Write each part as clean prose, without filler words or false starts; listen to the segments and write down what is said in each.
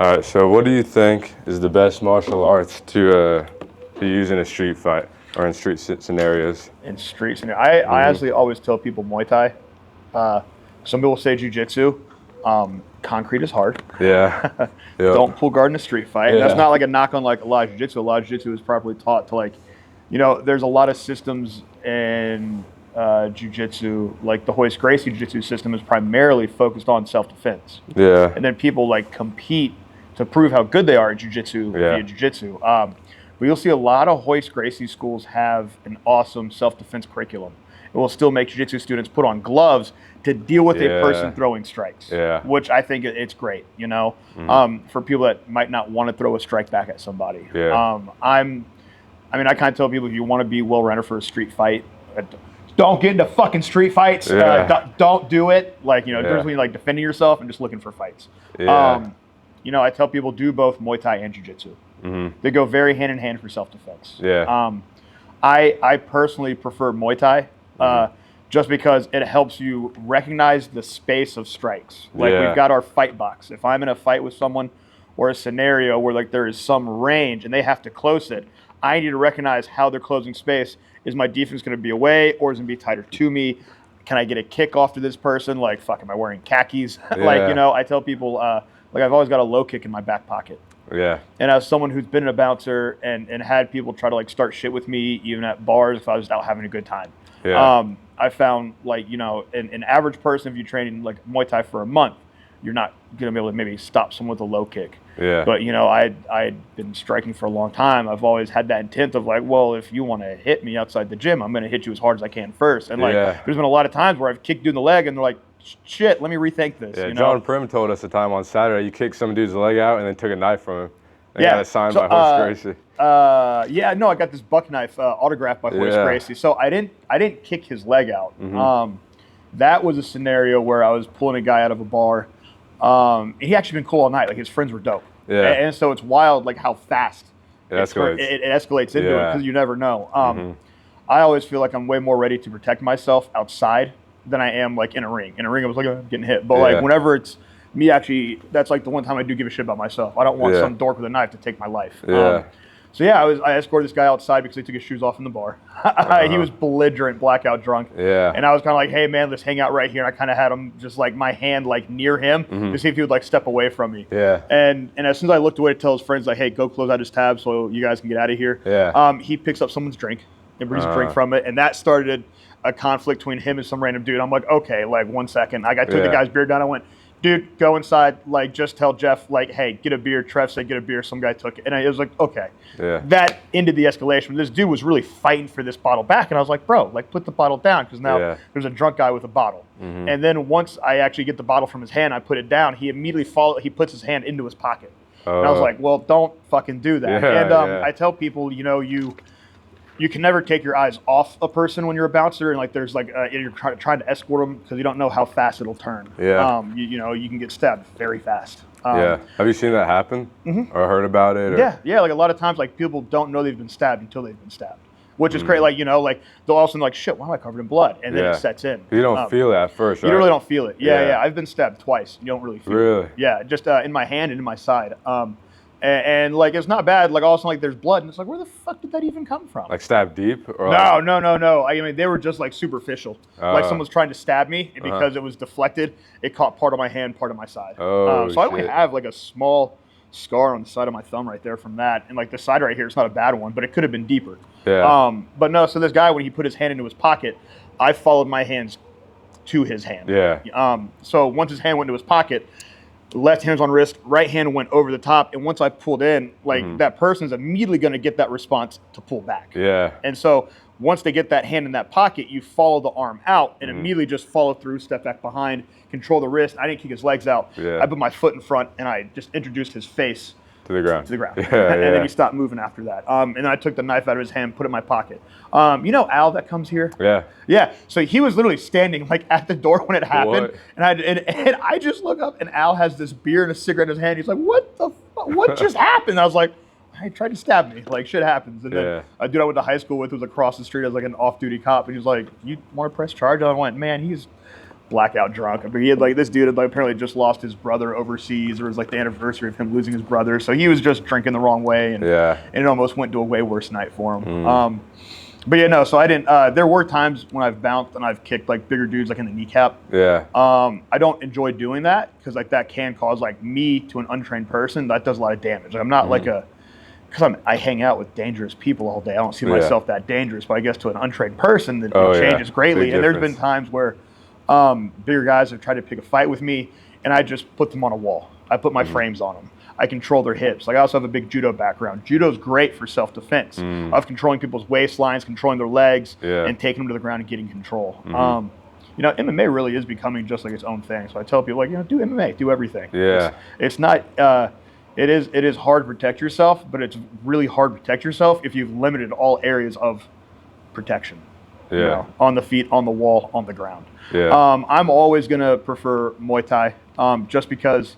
All right, so what do you think is the best martial arts to use in a street fight or in street scenarios? In street scenario, I actually always tell people Muay Thai. Some people say Jiu-Jitsu. Concrete is hard. Yeah. Yep. Don't pull guard in a street fight. And that's not like a knock on like a lot of Jiu-Jitsu. A lot of Jiu-Jitsu is properly taught to like, there's a lot of systems in Jiu-Jitsu. Like the Hoist Gracie Jiu-Jitsu system is primarily focused on self-defense. Yeah. And then people like compete to prove how good they are at Jiu-Jitsu via Jiu-Jitsu. But you'll see a lot of Hoist Gracie schools have an awesome self-defense curriculum. It will still make Jiu-Jitsu students put on gloves to deal with a person throwing strikes, which I think it's great, for people that might not want to throw a strike back at somebody. Yeah. I kind of tell people if you want to be well-rounded for a street fight, don't get into fucking street fights. Don't do it. Like, there's when you're like defending yourself and just looking for fights. Yeah. I tell people do both Muay Thai and Jiu-Jitsu. Mm-hmm. They go very hand in hand for self-defense. Yeah. I personally prefer Muay Thai just because it helps you recognize the space of strikes. Like we've got our fight box. If I'm in a fight with someone or a scenario where like there is some range and they have to close it, I need to recognize how they're closing space. Is my defense going to be away or is it going to be tighter to me? Can I get a kick off to this person? Like, fuck, am I wearing khakis? I tell people, like I've always got a low kick in my back pocket. Yeah. And as someone who's been a bouncer and had people try to like start shit with me, even at bars, if I was out having a good time. Yeah. I found like, an average person, if you train in like Muay Thai for a month, you're not going to be able to maybe stop someone with a low kick. Yeah. But, I'd been striking for a long time. I've always had that intent of like, well, if you want to hit me outside the gym, I'm going to hit you as hard as I can first. And like, there's been a lot of times where I've kicked you in the leg and they're like, shit, let me rethink this. Yeah, John Prim told us a time on Saturday, you kicked some dude's leg out and then took a knife from him. And got it signed by Hoist Gracie. I got this buck knife autographed by Hoist Gracie. So I didn't kick his leg out. Mm-hmm. That was a scenario where I was pulling a guy out of a bar. He actually been cool all night. Like his friends were dope. Yeah. And so it's wild, like how fast it escalates. It escalates into it because you never know. I always feel like I'm way more ready to protect myself outside than I am like in a ring. In a ring, I was like, oh, I'm getting hit. But like whenever it's me, actually, that's like the one time I do give a shit about myself. I don't want some dork with a knife to take my life. I escorted this guy outside because he took his shoes off in the bar. He was belligerent, blackout drunk. Yeah. And I was kind of like, hey man, let's hang out right here. And I kind of had him just like my hand like near him to see if he would like step away from me. Yeah. And as soon as I looked away to tell his friends like, hey, go close out his tab so you guys can get out of here. Yeah. He picks up someone's drink and brings a drink from it, and that started a conflict between him and some random dude. I'm like, okay, like 1 second. Like I took the guy's beer down. I went, dude, go inside. Like, just tell Jeff, like, hey, get a beer. Trev said, get a beer. Some guy took it. And it was like, okay. Yeah. That ended the escalation. This dude was really fighting for this bottle back. And I was like, bro, like, put the bottle down. Because now there's a drunk guy with a bottle. Mm-hmm. And then once I actually get the bottle from his hand, I put it down. He immediately he puts his hand into his pocket. And I was like, well, don't fucking do that. I tell people, you can never take your eyes off a person when you're a bouncer, and like there's like you're trying to escort them because you don't know how fast it'll turn. Yeah. You can get stabbed very fast. Have you seen that happen or heard about it? Or? Yeah. Like a lot of times, like people don't know they've been stabbed until they've been stabbed, which is great. Like like they'll all of a sudden like, shit, why am I covered in blood? And then it sets in. You don't feel it at first, right? You really don't feel it. Yeah. I've been stabbed twice. You don't really feel it. Really? Yeah, just in my hand and in my side. And like it's not bad. Like all of a sudden, like there's blood, and it's like, where the fuck did that even come from? Like stabbed deep? Or No. I mean, they were just like superficial. Like someone was trying to stab me, and because it was deflected, it caught part of my hand, part of my side. Oh, so I only have like a small scar on the side of my thumb right there from that, and like the side right here, it's not a bad one, but it could have been deeper. Yeah. But no. So this guy, when he put his hand into his pocket, I followed my hands to his hand. Yeah. So once his hand went into his pocket. Left hand's on wrist, right hand went over the top, and once I pulled in, like that person's immediately going to get that response to pull back. Yeah. And so once they get that hand in that pocket, you follow the arm out and immediately just follow through, step back behind, control the wrist. I didn't kick his legs out. Yeah. I put my foot in front and I just introduced his face to the ground. And then he stopped moving after that. And then I took the knife out of his hand, put it in my pocket. Al that comes here? Yeah. Yeah. So he was literally standing like at the door when it happened. What? And I just look up and Al has this beer and a cigarette in his hand. He's like, what the fuck? What just happened? I was like, he tried to stab me. Like, shit happens. And then a dude I went to high school with was across the street as like an off-duty cop. And he was like, you want to press charge? And I went, man, he's blackout drunk. I mean, he had like this dude had like apparently just lost his brother overseas, or it was like the anniversary of him losing his brother. So he was just drinking the wrong way, and it almost went to a way worse night for him. But yeah, no. So I didn't. There were times when I've bounced and I've kicked like bigger dudes like in the kneecap. Yeah. I don't enjoy doing that because like that can cause like me to an untrained person that does a lot of damage. Like, I'm not like a because I hang out with dangerous people all day. I don't see myself that dangerous, but I guess to an untrained person, it changes greatly. Big and there's difference. been times where bigger guys have tried to pick a fight with me, and I just put them on a wall. I put my frames on them. I control their hips. Like I also have a big judo background. Judo's great for self-defense of controlling people's waistlines, controlling their legs, and taking them to the ground and getting control. You know, MMA really is becoming just like its own thing. So I tell people, like, you know, do MMA, do everything. Yeah. It's not. It is hard to protect yourself, but it's really hard to protect yourself if you've limited all areas of protection. Yeah. You know, on the feet, on the wall, on the ground. Yeah. I'm always gonna prefer Muay Thai, just because.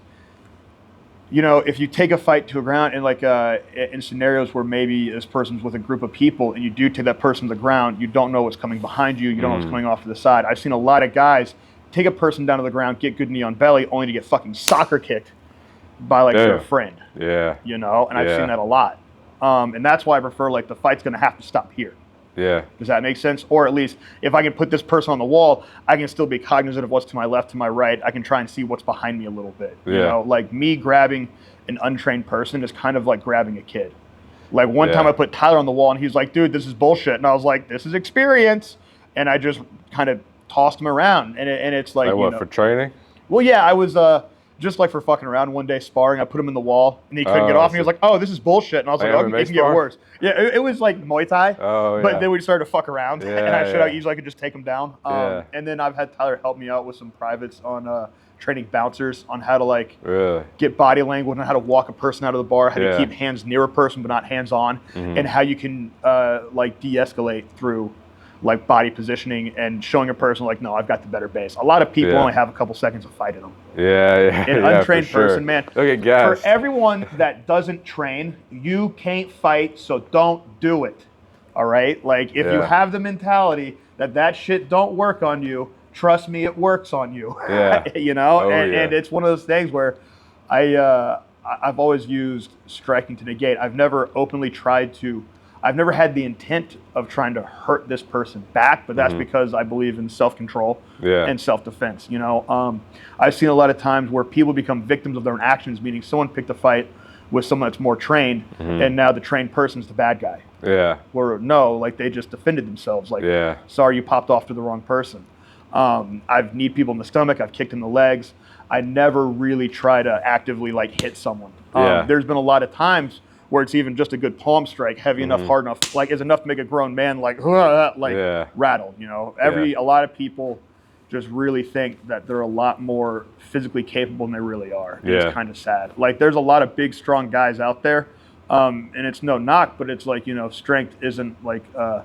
You know, if you take a fight to a ground and like in scenarios where maybe this person's with a group of people and you do take that person to the ground, you don't know what's coming behind you. You don't know what's coming off to the side. I've seen a lot of guys take a person down to the ground, get good knee on belly, only to get fucking soccer kicked by like their friend. Yeah. You know, and I've seen that a lot. And that's why I prefer like the fight's going to have to stop here. Yeah. Does that make sense? Or at least if I can put this person on the wall, I can still be cognizant of what's to my left, to my right. I can try and see what's behind me a little bit. You know, like me grabbing an untrained person is kind of like grabbing a kid. Like one time I put Tyler on the wall and he's like, dude, this is bullshit. And I was like, this is experience. And I just kind of tossed him around. And it's like, what, for training? Well, yeah, I was just like for fucking around one day sparring. I put him in the wall and he couldn't get off. And he was like, oh, this is bullshit. And I was like, oh, it can get worse. Yeah, it was like Muay Thai. But then we started to fuck around. And I showed how easily I could just take him down. And then I've had Tyler help me out with some privates on training bouncers on how to like get body language and how to walk a person out of the bar, how to keep hands near a person but not hands on, and how you can like de-escalate through like body positioning and showing a person like, no, I've got the better base. A lot of people only have a couple seconds of fight in them. An untrained person, man. They'll get gassed. For everyone that doesn't train, you can't fight, so don't do it. All right? Like if you have the mentality that shit don't work on you, trust me, it works on you. You know, and it's one of those things where I've always used striking to negate. I've never openly tried to. I've never had the intent of trying to hurt this person back, but that's because I believe in self-control and self-defense. You know, I've seen a lot of times where people become victims of their own actions, meaning someone picked a fight with someone that's more trained, and now the trained person's the bad guy. Or no, like they just defended themselves. Like, sorry, you popped off to the wrong person. I've kneed people in the stomach. I've kicked in the legs. I never really try to actively like hit someone. There's been a lot of times where it's even just a good palm strike, heavy enough, hard enough, like is enough to make a grown man like rattled. You know, a lot of people just really think that they're a lot more physically capable than they really are. It's kind of sad. Like there's a lot of big, strong guys out there, and it's no knock, but it's like, you know, strength isn't like a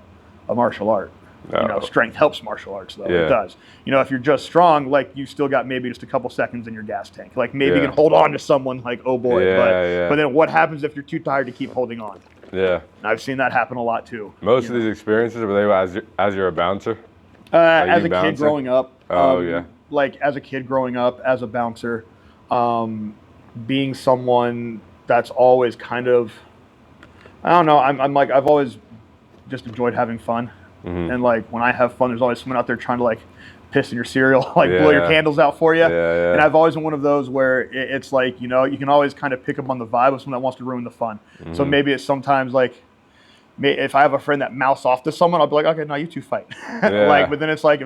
martial art. No. You know, strength helps martial arts, though. It does. You know, if you're just strong, like you still got maybe just a couple seconds in your gas tank. Like maybe you can hold on to someone, like, oh boy. But then what happens if you're too tired to keep holding on? And I've seen that happen a lot too. Most of these experiences, were they as you're a bouncer? As a kid growing up. Like as a kid growing up, as a bouncer, being someone that's always kind of, I don't know, I'm like, I've always just enjoyed having fun. And like when I have fun, there's always someone out there trying to like piss in your cereal, like blow your candles out for you. And I've always been one of those where it's like, you know, you can always kind of pick up on the vibe of someone that wants to ruin the fun. So maybe it's sometimes like, if I have a friend that mouths off to someone, I'll be like, okay, now you two fight. Like, but then it's like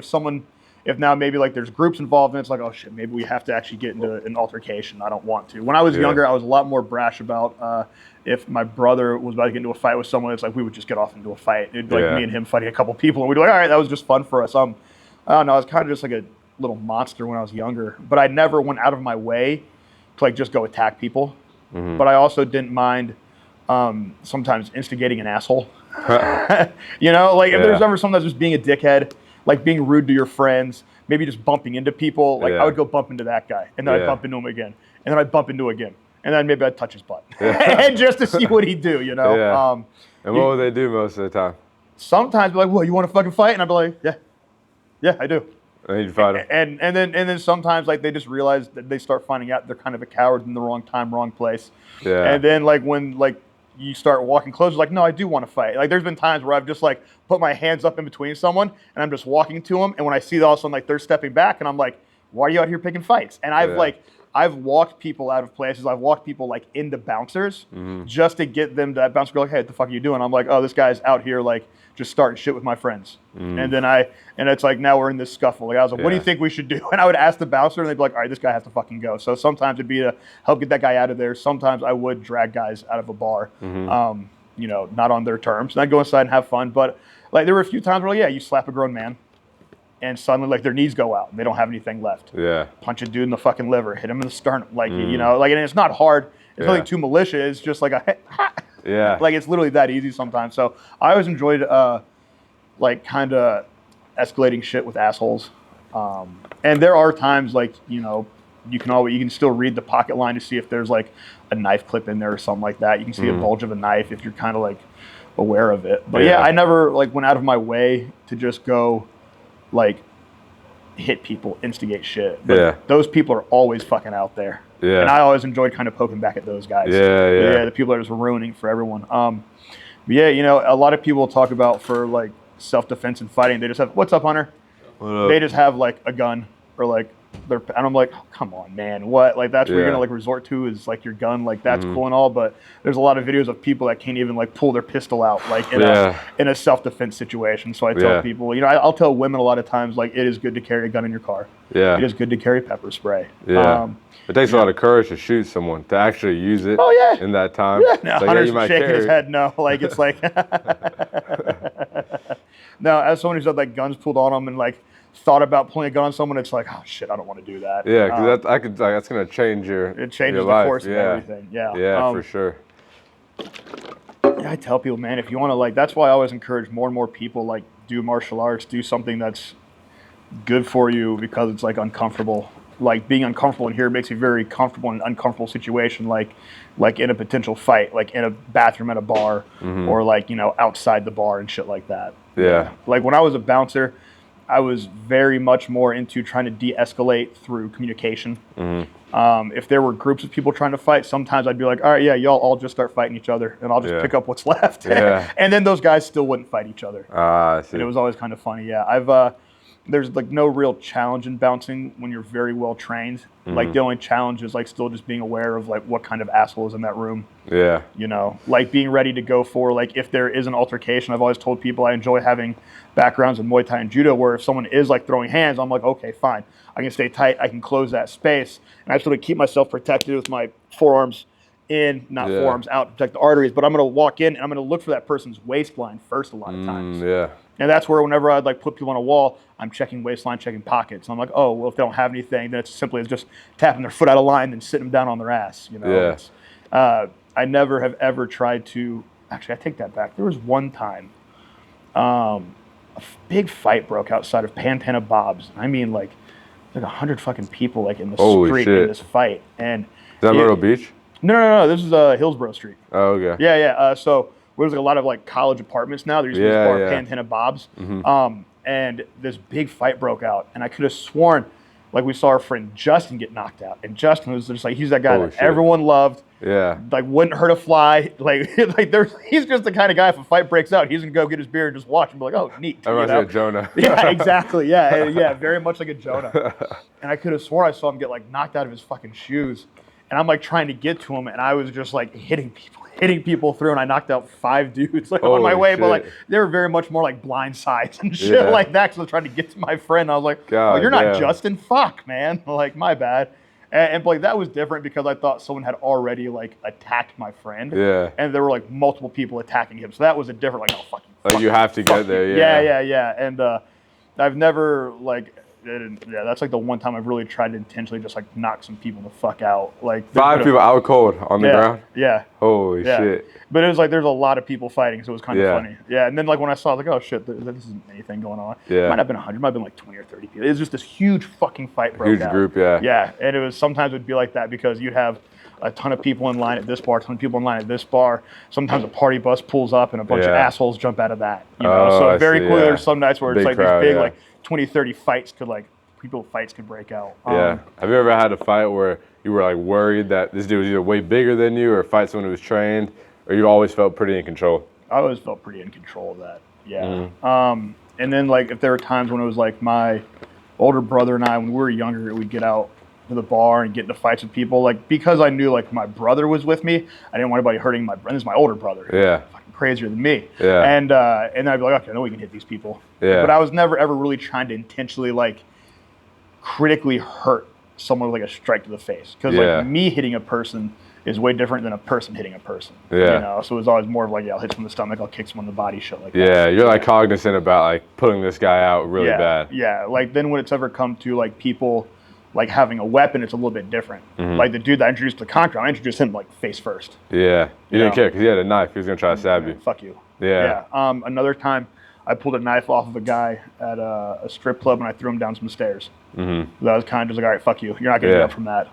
if now maybe like there's groups involved and it's like, oh shit, maybe we have to actually get into an altercation. I don't want to. When I was younger, I was a lot more brash about if my brother was about to get into a fight with someone, it's like we would just get off into a fight. It'd be like me and him fighting a couple people, and we'd be like, all right, that was just fun for us. I don't know, I was kind of just like a little monster when I was younger, but I never went out of my way to like just go attack people. But I also didn't mind sometimes instigating an asshole. You know, like if there's ever someone that's just being a dickhead, like being rude to your friends, maybe just bumping into people, like I would go bump into that guy, and then I'd bump into him again, and then I'd bump into him again. And then maybe I'd touch his butt and just to see what he'd do, you know? And what would they do most of the time? Sometimes be like, well, you want to fucking fight? And I'd be like, yeah, I do. And then you fight them. And then sometimes like they just realize that they start finding out they're kind of a coward in the wrong time, wrong place. Yeah. And then like when like you start walking closer, like, no, I do want to fight. Like there's been times where I've just like put my hands up in between someone and I'm just walking to them, and when I see that all of a sudden like they're stepping back, and I'm like, why are you out here picking fights? And I've walked people out of places. I've walked people like into bouncers just to get them to that bouncer go like, hey, what the fuck are you doing? I'm like, oh, this guy's out here like just starting shit with my friends. And then it's like, now we're in this scuffle. Like I was like, what do you think we should do? And I would ask the bouncer, and they'd be like, all right, this guy has to fucking go. So sometimes it'd be to help get that guy out of there. Sometimes I would drag guys out of a bar, you know, not on their terms. And I'd go inside and have fun. But like there were a few times where, like, yeah, you slap a grown man, and suddenly like their knees go out and they don't have anything left. Yeah. Punch a dude in the fucking liver, hit him in the sternum, like you know, like, and it's not hard. It's nothing too malicious. It's just like like it's literally that easy sometimes. So I always enjoyed like kind of escalating shit with assholes. And there are times like, you know, you can still read the pocket line to see if there's like a knife clip in there or something like that. You can see a bulge of a knife if you're kind of like aware of it. But yeah, I never like went out of my way to just go like hit people, instigate shit. But those people are always fucking out there. Yeah. And I always enjoyed kind of poking back at those guys. Yeah, the people that are just ruining for everyone. But yeah, you know, a lot of people talk about for like self-defense and fighting, they just have, what's up, Hunter? What up? They just have like a gun or like and I'm like, oh, come on, man, what? Like that's what you're gonna like resort to is like your gun, like that's cool and all, but there's a lot of videos of people that can't even like pull their pistol out like in a self-defense situation. So I tell people, you know, I'll tell women a lot of times like it is good to carry a gun in your car. Yeah. It is good to carry pepper spray. Yeah. It takes a lot of courage to shoot someone, to actually use it in that time. Yeah. No, Hunter's shaking his head no. Like it's like no, as someone who's had like guns pulled on them and like thought about pulling a gun on someone, it's like, oh shit, I don't want to do that. Yeah, because that's gonna change it changes the course of everything. Yeah, for sure. Yeah, I tell people, man, if you want to like, that's why I always encourage more and more people like do martial arts, do something that's good for you because it's like uncomfortable. Like being uncomfortable in here makes you very comfortable in an uncomfortable situation, like in a potential fight, like in a bathroom at a bar, or like, you know, outside the bar and shit like that. Yeah. Like when I was a bouncer, I was very much more into trying to de-escalate through communication. If there were groups of people trying to fight, sometimes I'd be like, all right, yeah, y'all all just start fighting each other, and I'll just pick up what's left. And then those guys still wouldn't fight each other. I see. And it was always kind of funny. Yeah, there's like no real challenge in bouncing when you're very well trained. Like the only challenge is like still just being aware of like what kind of asshole is in that room. Yeah. You know, like being ready to go for like if there is an altercation. I've always told people I enjoy having backgrounds in Muay Thai and Judo where if someone is like throwing hands, I'm like, okay, fine. I can stay tight. I can close that space. And I sort of keep myself protected with my forearms in, not forearms out to protect the arteries. But I'm going to walk in and I'm going to look for that person's waistline first a lot of times. And that's where whenever I'd like put people on a wall, I'm checking waistline, checking pockets. And I'm like, oh, well, if they don't have anything, then it's simply just tapping their foot out of line and sitting them down on their ass. You know, I never have ever tried to. Actually, I take that back. There was one time, a big fight broke outside of Pantana Bob's. I mean, like 100 fucking people like in the street in this fight. And is that Myrtle Beach? No. This is Hillsborough Street. Oh, okay. Yeah. So there's like a lot of like college apartments now. There's this bar, Pantana Bob's. And this big fight broke out, and I could have sworn, like we saw our friend Justin get knocked out, and Justin was just like, he's that guy that everyone loved. Yeah. Like wouldn't hurt a fly. Like he's just the kind of guy if a fight breaks out, he's gonna go get his beer and just watch and be like, oh, neat. I reminds me of Jonah. Yeah, exactly. Yeah, very much like a Jonah. And I could have sworn I saw him get like knocked out of his fucking shoes. And I'm like trying to get to him, and I was just like hitting people through, and I knocked out 5 dudes like on my way. But like they were very much more like blind sides and shit like that. Because I was trying to get to my friend. I was like, oh, you're not Justin. Fuck, man. Like my bad. And like that was different because I thought someone had already like attacked my friend. Yeah. And there were like multiple people attacking him, so that was a different like, oh fucking. Like you have to get there. Yeah. And I've never like. Yeah, that's like the one time I've really tried to intentionally just like knock some people the fuck out. Like 5 people out cold on the ground. Yeah. Holy shit. But it was like there's a lot of people fighting, so it was kind of funny. Yeah. And then like when I saw, I was like, oh shit, this isn't anything going on. Yeah. It might have been 100, might have been like 20 or 30 people. It was just this huge fucking fight broke out. Huge group, yeah. Yeah, and it was sometimes it'd be like that because you'd have a ton of people in line at this bar, a ton of people in line at this bar. Sometimes a party bus pulls up and a bunch of assholes jump out of that. You know, so very clearly there's some nights where it's like these big like 20, 30 fights could break out. Yeah. Have you ever had a fight where you were like worried that this dude was either way bigger than you or fight someone who was trained, or you always felt pretty in control? I always felt pretty in control of that. Yeah. And then like if there were times when it was like my older brother and I, when we were younger, we'd get out to the bar and get into fights with people. Like because I knew like my brother was with me, I didn't want anybody hurting my brother. This is my older brother. Yeah. Fucking crazier than me. Yeah. And then I'd be like, okay, I know we can hit these people. Yeah. But I was never ever really trying to intentionally like critically hurt someone with like a strike to the face. Because like me hitting a person is way different than a person hitting a person. Yeah. You know, so it was always more of like, yeah, I'll hit someone in the stomach, I'll kick someone in the body, shit like that. Yeah, you're like cognizant about like putting this guy out really bad. Yeah, like then when it's ever come to like people like having a weapon, it's a little bit different. Like the dude that I introduced to Conqueror, I introduced him like face first. Yeah, you didn't care because he had a knife. He was gonna try to stab you. Fuck you. Yeah. Another time, I pulled a knife off of a guy at a strip club and I threw him down some stairs. That was kind of just like, all right, fuck you. You're not gonna get up from that.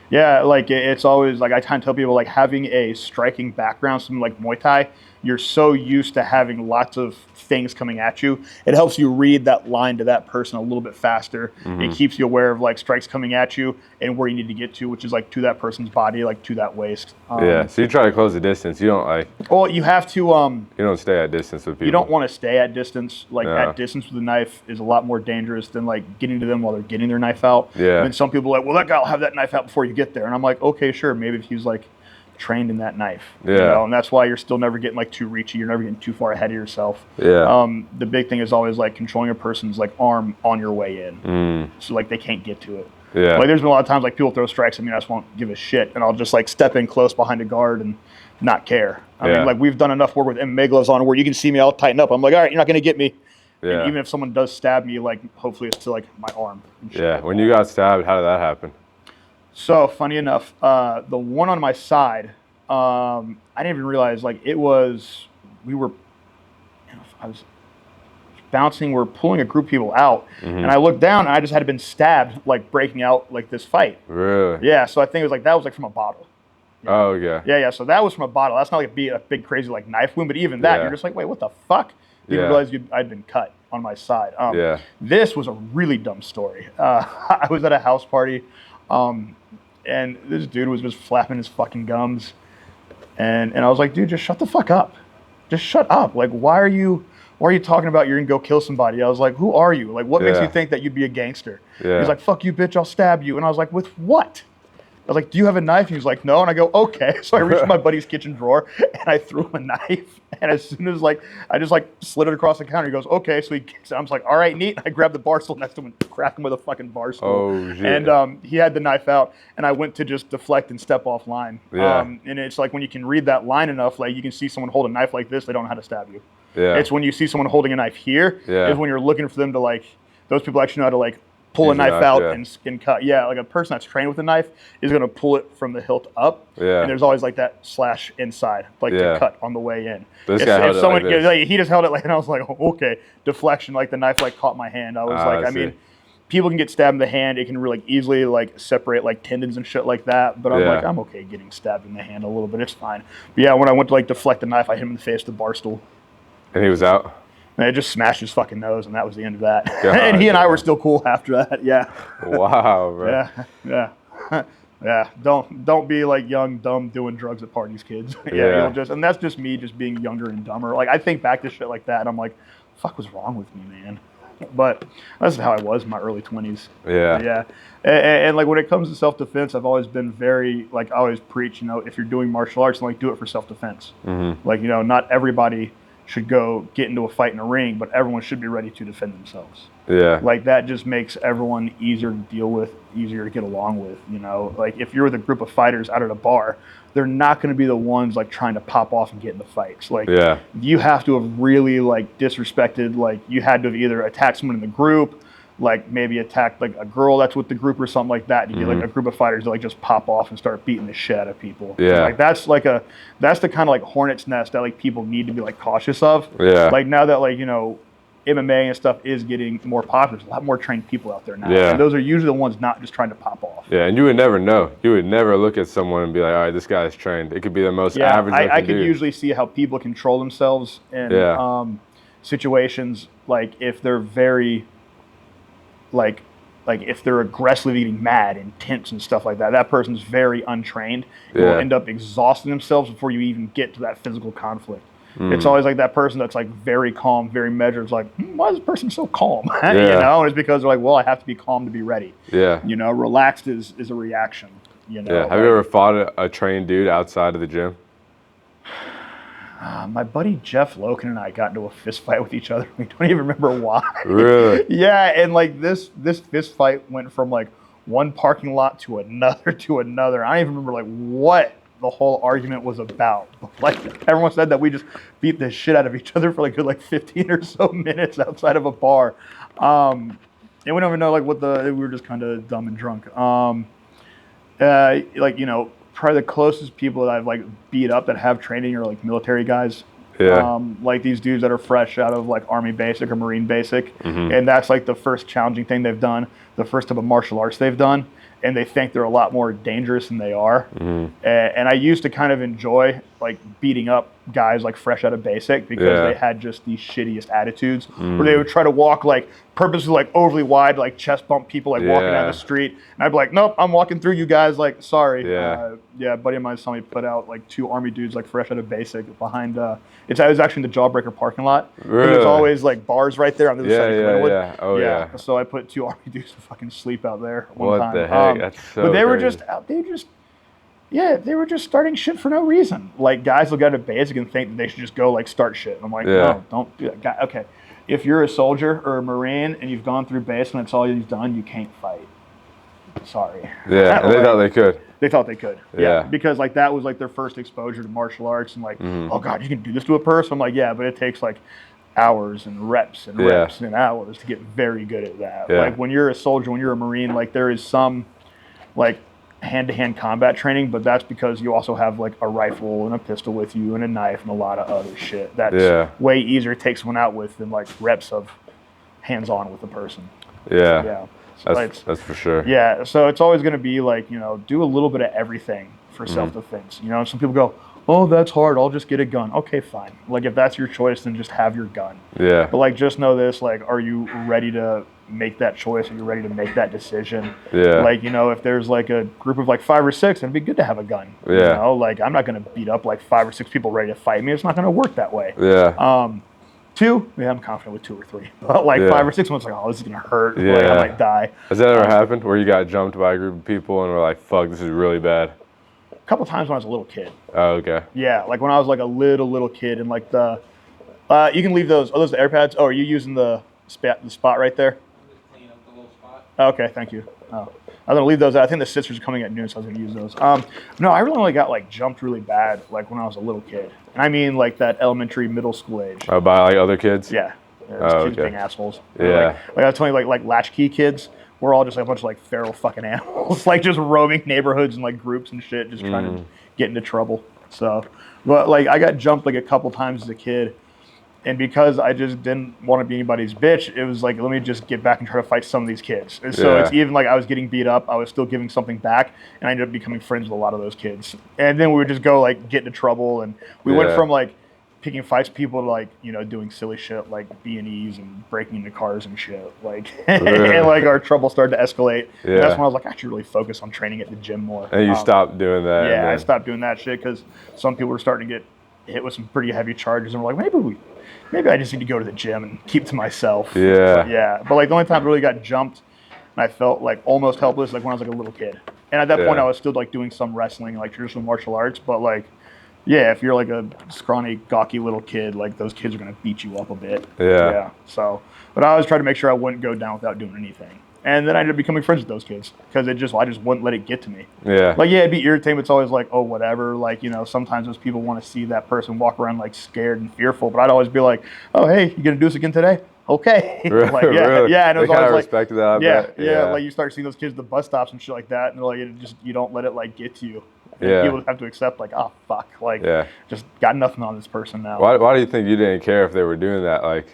Yeah, like it's always like I try and tell people like having a striking background, something like Muay Thai, you're so used to having lots of things coming at you. It helps you read that line to that person a little bit faster. It keeps you aware of like strikes coming at you and where you need to get to, which is like to that person's body, like to that waist. Yeah, so you try to close the distance. You don't like. Well, you have to. You don't stay at distance with people. You don't want to stay at distance. Like at distance with a knife is a lot more dangerous than like getting to them while they're getting their knife out. Yeah. And some people are like, well, that guy will have that knife out before you get there. And I'm like, okay, sure. Maybe if he's like trained in that knife. Yeah. You know? And that's why you're still never getting like too reachy. You're never getting too far ahead of yourself. Yeah. The big thing is always like controlling a person's like arm on your way in. So like they can't get to it. Yeah. Like there's been a lot of times like people throw strikes at me and I just won't give a shit. And I'll just like step in close behind a guard and not care. I mean, like we've done enough work with MMA gloves on where you can see me, I'll tighten up. I'm like, all right, you're not going to get me. Yeah. And even if someone does stab me, like hopefully it's to like my arm. And shit Yeah. like When that. you got stabbed, how did that happen? So funny enough, the one on my side, I didn't even realize like I was bouncing, we're pulling a group of people out, and I looked down and I just had been stabbed, like breaking out like this fight. Really? Yeah, so I think it was like that was like from a bottle. Oh yeah. Yeah. So that was from a bottle. That's not like a big crazy like knife wound, but even that, you're just like, wait, what the fuck? You didn't realize I'd been cut on my side. This was a really dumb story. I was at a house party, and this dude was just flapping his fucking gums, and I was like, dude, just shut the fuck up. Just shut up. Like, why are you talking about you're gonna go kill somebody? I was like, who are you? Like, what makes you think that you'd be a gangster? He's like, fuck you, bitch, I'll stab you. And I was like, with what? I was like, do you have a knife? He was like, no. And I go, okay. So I reached my buddy's kitchen drawer and I threw him a knife. And as soon as like, I just like slid it across the counter. He goes, okay. So he kicks it. I was like, all right, neat. I grabbed the bar stool next to him and cracked him with a fucking bar stool. Oh, shit. And he had the knife out and I went to just deflect and step off line. And it's like when you can read that line enough, like you can see someone hold a knife like this, they don't know how to stab you. Yeah. It's when you see someone holding a knife here is when you're looking for them to like, those people actually know how to like pull a knife out and cut. Yeah, like a person that's trained with a knife is going to pull it from the hilt up. Yeah. And there's always like that slash inside, like to cut on the way in. This guy held it like this. Like, he just held it like, and I was like, oh, okay, deflection, like the knife like caught my hand. I was like, I mean, people can get stabbed in the hand. It can really easily like separate like tendons and shit like that. But I'm like, I'm okay getting stabbed in the hand a little bit. It's fine. But yeah, when I went to like deflect the knife, I hit him in the face with the bar stool. And he was out? And it just smashed his fucking nose, and that was the end of that. And he and I were still cool after that. Yeah. Wow, bro. Yeah. Don't be like young, dumb, doing drugs at parties, kids. And that's just me, just being younger and dumber. Like I think back to shit like that, and I'm like, fuck was wrong with me, man? But that's how I was in my early 20s. Yeah. And like when it comes to self-defense, I've always been very like I always preach, you know, if you're doing martial arts, like do it for self-defense. Like you know, not everybody should go get into a fight in a ring, but everyone should be ready to defend themselves. Yeah. Like that just makes everyone easier to deal with, easier to get along with, you know? Like if you're with a group of fighters out at a bar, they're not going to be the ones like trying to pop off and get into fights. Like you have to have really like disrespected, like you had to have either attacked someone in the group, like maybe attacked like a girl that's with the group or something like that to get like a group of fighters to like just pop off and start beating the shit out of people. Like that's the kind of like hornet's nest that like people need to be like cautious of. Like now that like, you know, MMA and stuff is getting more popular, there's a lot more trained people out there now. And those are usually the ones not just trying to pop off. And you would never know. You would never look at someone and be like, all right, this guy's trained. It could be the most average I could usually see how people control themselves and situations, like if they're very, like if they're aggressively getting mad, intense and stuff like that, that person's very untrained. Will end up exhausting themselves before you even get to that physical conflict. It's always like that person that's like very calm, very measured. It's like, why is this person so calm? You know, and it's because they're like, well, I have to be calm to be ready. Yeah. You know, relaxed is a reaction. You know. Yeah. Have you ever fought a trained dude outside of the gym? My buddy Jeff Loken and I got into a fist fight with each other. We don't even remember why. Really? Yeah, and like this fist fight went from like one parking lot to another to another. I don't even remember like what the whole argument was about. But like everyone said that we just beat the shit out of each other for like good 15 or so minutes outside of a bar. And we don't even know like we were just kind of dumb and drunk. Like, you know, probably the closest people that I've like beat up that have training are like military guys. Yeah. Like these dudes that are fresh out of like Army basic or Marine basic. And that's like the first challenging thing they've done, the first type of martial arts they've done. And they think they're a lot more dangerous than they are. And I used to kind of enjoy like beating up guys like fresh out of basic because they had just these shittiest attitudes where they would try to walk like purposely like overly wide, like chest bump people like walking down the street. And I'd be like, nope, I'm walking through you guys. Like, sorry. A buddy of mine saw me put out like 2 Army dudes like fresh out of basic behind, it was actually in the Jawbreaker parking lot. Really? And there's always like bars right there on the other side of Glenwood. Oh yeah. So I put 2 Army dudes to fucking sleep out there one time. What the heck? That's so but they were crazy. just out. They were just starting shit for no reason. Like guys will go to basic and think that they should just go like start shit. And I'm like, no, don't do that. Okay, if you're a soldier or a Marine and you've gone through basic and that's all you've done, you can't fight. Sorry. Yeah, and they thought they could. They thought they could. Yeah. Because like that was like their first exposure to martial arts and like, oh God, you can do this to a person. I'm like, yeah, but it takes like hours and reps and reps and hours to get very good at that. Like when you're a soldier, when you're a Marine, like there is some like hand-to-hand combat training, but that's because you also have like a rifle and a pistol with you and a knife and a lot of other shit. That's way easier to take someone out with than like reps of hands-on with a person. Yeah. So that's for sure. Yeah, so it's always going to be like, you know, do a little bit of everything for self-defense. You know, some people go, oh, that's hard, I'll just get a gun. Okay, fine. Like if that's your choice, then just have your gun. Yeah. But like just know this, like, are you ready to make that choice? Are you ready to make that decision? Yeah. Like, you know, if there's like a group of like 5 or 6, it'd be good to have a gun. Yeah. You know, like I'm not going to beat up like 5 or 6 people ready to fight me. It's not going to work that way. Yeah. 2, yeah, I'm confident with 2 or 3. But like 5 or 6 ones, like, oh, this is gonna hurt. Yeah. Like, I might die. Has that ever happened where you got jumped by a group of people and were like, fuck, this is really bad? A couple times when I was a little kid. Oh, okay. Yeah, like when I was like a little kid and like the, you can leave those. Are those the AirPads? Oh, are you using the spot right there? I'm just cleaning up the little spot. Okay, thank you. Oh. I'm gonna leave those out. I think the sisters are coming at noon, so I was gonna use those. No, I really only got like jumped really bad like when I was a little kid. And I mean like that elementary, middle school age. Oh, by like other kids? Yeah. Kids being assholes. Yeah. Like I was telling you, like latchkey kids, we're all just like a bunch of like feral fucking animals, like just roaming neighborhoods and like groups and shit, just trying to get into trouble. So, but like I got jumped like a couple times as a kid. And because I just didn't want to be anybody's bitch, it was like, let me just get back and try to fight some of these kids. And so it's even like I was getting beat up, I was still giving something back, and I ended up becoming friends with a lot of those kids. And then we would just go like get into trouble, and we went from like picking fights with people to like, you know, doing silly shit like B&Es and breaking into cars and shit. Like, and like our trouble started to escalate. Yeah. And that's when I was like, I should really focus on training at the gym more. And you stopped doing that. Yeah, I stopped doing that shit because some people were starting to get hit with some pretty heavy charges, and we're like, maybe I just need to go to the gym and keep to myself. Yeah. But like the only time I really got jumped and I felt like almost helpless, like when I was like a little kid. And at that point I was still like doing some wrestling, like traditional martial arts. But like, yeah, if you're like a scrawny, gawky little kid, like those kids are going to beat you up a bit. Yeah. So, but I always try to make sure I wouldn't go down without doing anything. And then I ended up becoming friends with those kids because I just wouldn't let it get to me. Yeah. Like, yeah, it'd be irritating, but it's always like, oh, whatever. Like, you know, sometimes those people want to see that person walk around like scared and fearful, but I'd always be like, oh, hey, you gonna do this again today? Okay. Like, yeah, really? Yeah. And it was always like, respected that. Yeah. Like you start seeing those kids at the bus stops and shit like that, and they're like, you don't let it like get to you. And people have to accept like, oh fuck, like, just got nothing on this person now. Why do you think you didn't care if they were doing that? Like,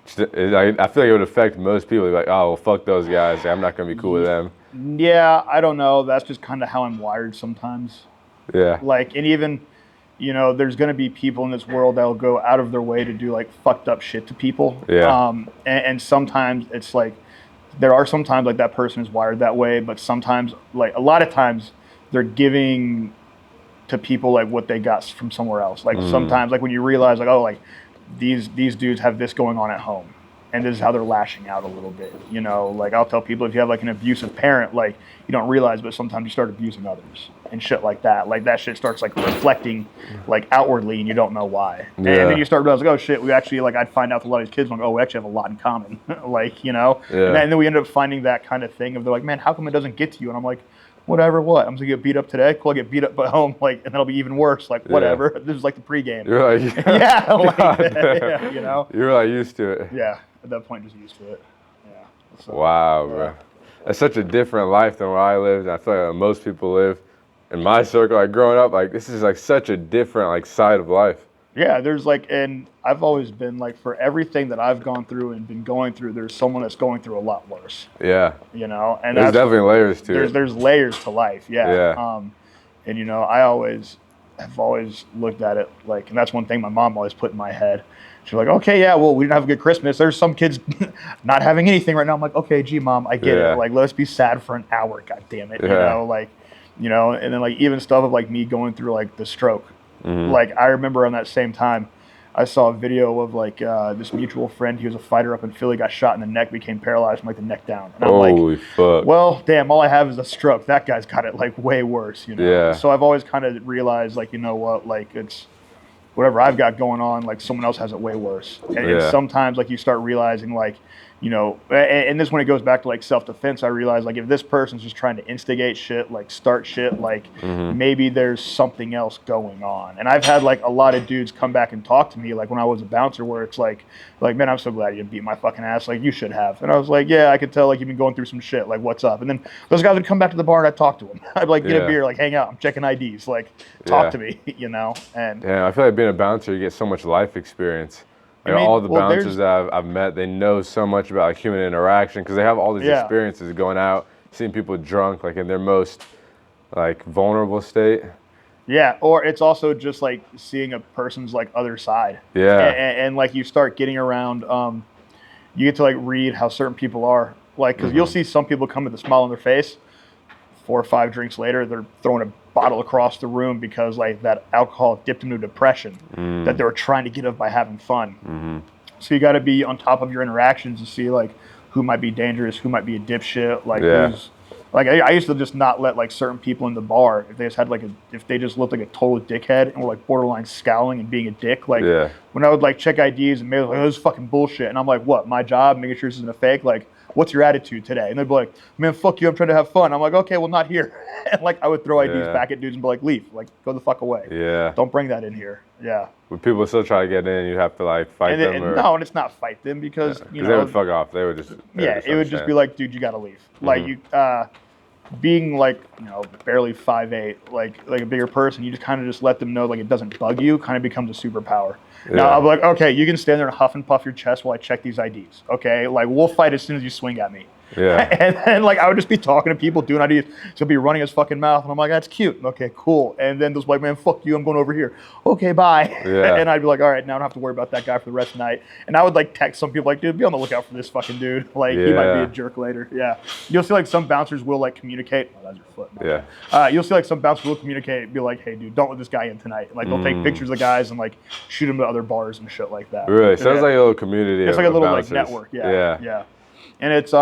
I feel like it would affect most people. They're like, oh, well, fuck those guys. I'm not going to be cool with them. Yeah, I don't know. That's just kind of how I'm wired sometimes. Yeah. Like, and even you know, there's going to be people in this world that'll go out of their way to do like fucked up shit to people. Yeah. And sometimes it's like, there are sometimes like that person is wired that way, but sometimes, like a lot of times, they're giving to people like what they got from somewhere else. Like sometimes, like when you realize like, oh, like these dudes have this going on at home, and this is how they're lashing out a little bit. You know, like I'll tell people, if you have like an abusive parent, like you don't realize, but sometimes you start abusing others and shit like that. Like that shit starts like reflecting like outwardly, and you don't know why. And then you start realizing, oh shit, we actually, like I'd find out a lot of these kids, like, oh, we actually have a lot in common. Like, you know, and then we end up finding that kind of thing of they're like, man, how come it doesn't get to you? And I'm like, whatever, what? I'm gonna get beat up today. Cool, I get beat up at home, like, and that'll be even worse. Like, whatever. This is like the pregame. You're like, yeah, like, yeah, you know. You're like used to it. Yeah, at that point, just used to it. Yeah. So, wow, bro. That's such a different life than where I lived. And I feel like most people live in my circle. Like growing up, like this is like such a different like side of life. Yeah, there's like, and I've always been like, for everything that I've gone through and been going through, there's someone that's going through a lot worse. Yeah. You know, and there's definitely layers to it. There's layers to life. Yeah. Yeah. And you know, I've always looked at it like, and that's one thing my mom always put in my head. She's like, okay, yeah, well, we didn't have a good Christmas. There's some kids not having anything right now. I'm like, okay, gee, Mom, I get it. Like, let's be sad for an hour, God damn it. You know, like, you know, and then like even stuff of like me going through like the stroke. Like I remember on that same time, I saw a video of like this mutual friend. He was a fighter up in Philly, got shot in the neck, became paralyzed from like the neck down. And I'm Holy fuck. Well, damn, all I have is a stroke. That guy's got it like way worse, you know? Yeah. So I've always kind of realized like, you know what, like it's whatever I've got going on, like someone else has it way worse. And sometimes like you start realizing like, you know, and this when it goes back to like self-defense, I realize like if this person's just trying to instigate shit, like start shit, like maybe there's something else going on. And I've had like a lot of dudes come back and talk to me like when I was a bouncer where it's like, man, I'm so glad you didn't beat my fucking ass. Like you should have. And I was like, yeah, I could tell like you've been going through some shit. Like what's up? And then those guys would come back to the bar and I'd talk to them. I'd like get a beer, like hang out. I'm checking IDs, like talk to me, you know? And yeah, I feel like being a bouncer, you get so much life experience. Like all the bouncers that I've met, they know so much about like human interaction because they have all these experiences going out, seeing people drunk, like in their most like vulnerable state. Yeah, or it's also just like seeing a person's like other side. Yeah, and like you start getting around, you get to like read how certain people are. Like, because you'll see some people come with a smile on their face. 4 or 5 drinks later, they're throwing a bottle across the room because like that alcohol dipped into depression that they were trying to get of by having fun. So you got to be on top of your interactions to see like who might be dangerous, who might be a dipshit, like who's like I used to just not let like certain people in the bar if they just had like if they just looked like a total dickhead and were like borderline scowling and being a dick. Like when I would like check IDs and maybe like, oh, this is fucking bullshit, and I'm like, what? My job, making sure this isn't a fake. Like, what's your attitude today? And they'd be like, man, fuck you, I'm trying to have fun. I'm like, okay, well, not here. And like I would throw IDs back at dudes and be like, leave, like go the fuck away. Yeah. Don't bring that in here. Yeah. When people still try to get in, you have to like fight them. No, and it's not fight them because you know they would fuck off. They would just it would just be like, dude, you got to leave. Like you. Being like, you know, barely 5'8", like a bigger person, you just kind of just let them know like it doesn't bug you, kind of becomes a superpower. Now I'll be like, okay, you can stand there and huff and puff your chest while I check these IDs. Okay, like we'll fight as soon as you swing at me. Yeah. And then like I would just be talking to people doing IDs. So he'll be running his fucking mouth, and I'm like, that's cute. Okay, cool. And then this white man, fuck you, I'm going over here. Okay, bye. Yeah. And I'd be like, all right, now I don't have to worry about that guy for the rest of the night. And I would like text some people like, dude, be on the lookout for this fucking dude. Like he might be a jerk later. Yeah. You'll see like some bouncers will like communicate. Oh, that's your foot. Man. Yeah. You'll see like some bouncers will communicate and be like, hey, dude, don't let this guy in tonight. And, like they'll take pictures of the guys and like shoot them to other bars and shit like that. Really? Sounds like a little community. It's like a little bouncers. like network. Yeah. And it's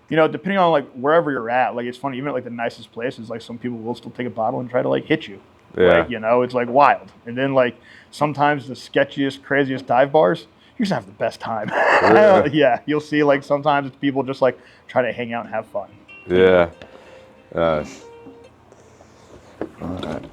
you know, depending on like wherever you're at, like it's funny, even at like the nicest places, like some people will still take a bottle and try to like hit you. Yeah. Like, you know, it's like wild. And then like sometimes the sketchiest, craziest dive bars, you're just gonna have the best time. Yeah. You'll see like sometimes it's people just like try to hang out and have fun. Yeah. All right.